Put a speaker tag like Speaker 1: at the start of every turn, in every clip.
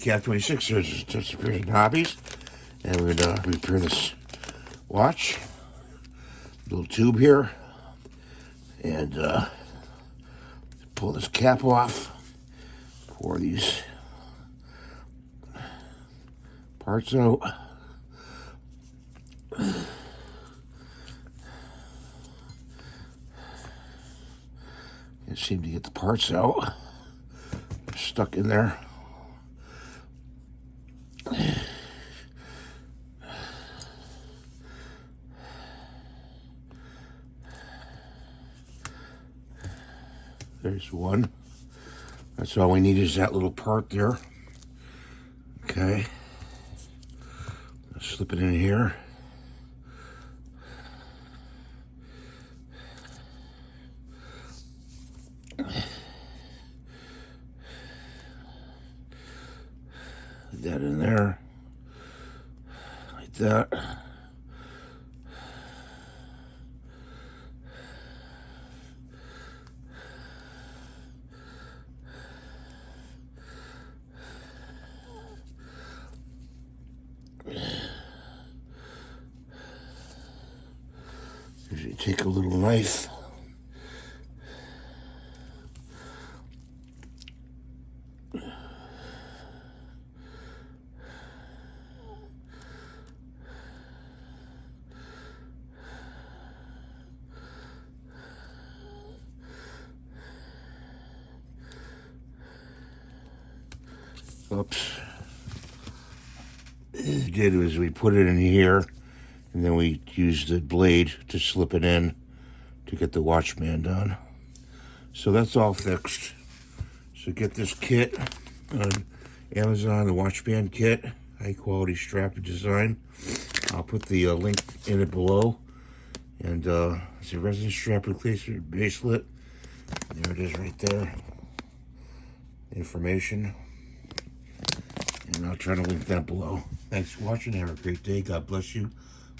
Speaker 1: Cat 26, there's just repairs and hobbies. And we're going to repair this watch. Little tube here. And pull this cap off. Pour these parts out. Can't seem to get the parts out. They're stuck in there. There's one. That's all we need is that little part there. Okay. Let's slip it in here. Put that in there. Like that. You take a little knife. Oops. What we did was we put it in here, and then we used the blade to slip it in to get the watch band on. So that's all fixed. So get this kit on Amazon, the watch band kit, high quality strap and design. I'll put the link in it below. And it's a resin strap replacement bracelet. There it is right there. Information. And I'll try to link that below. Thanks for watching. Have a great day. God bless you.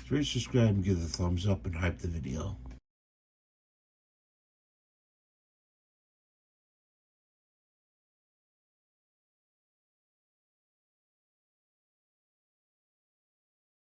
Speaker 1: Please subscribe and give the thumbs up and hype the video.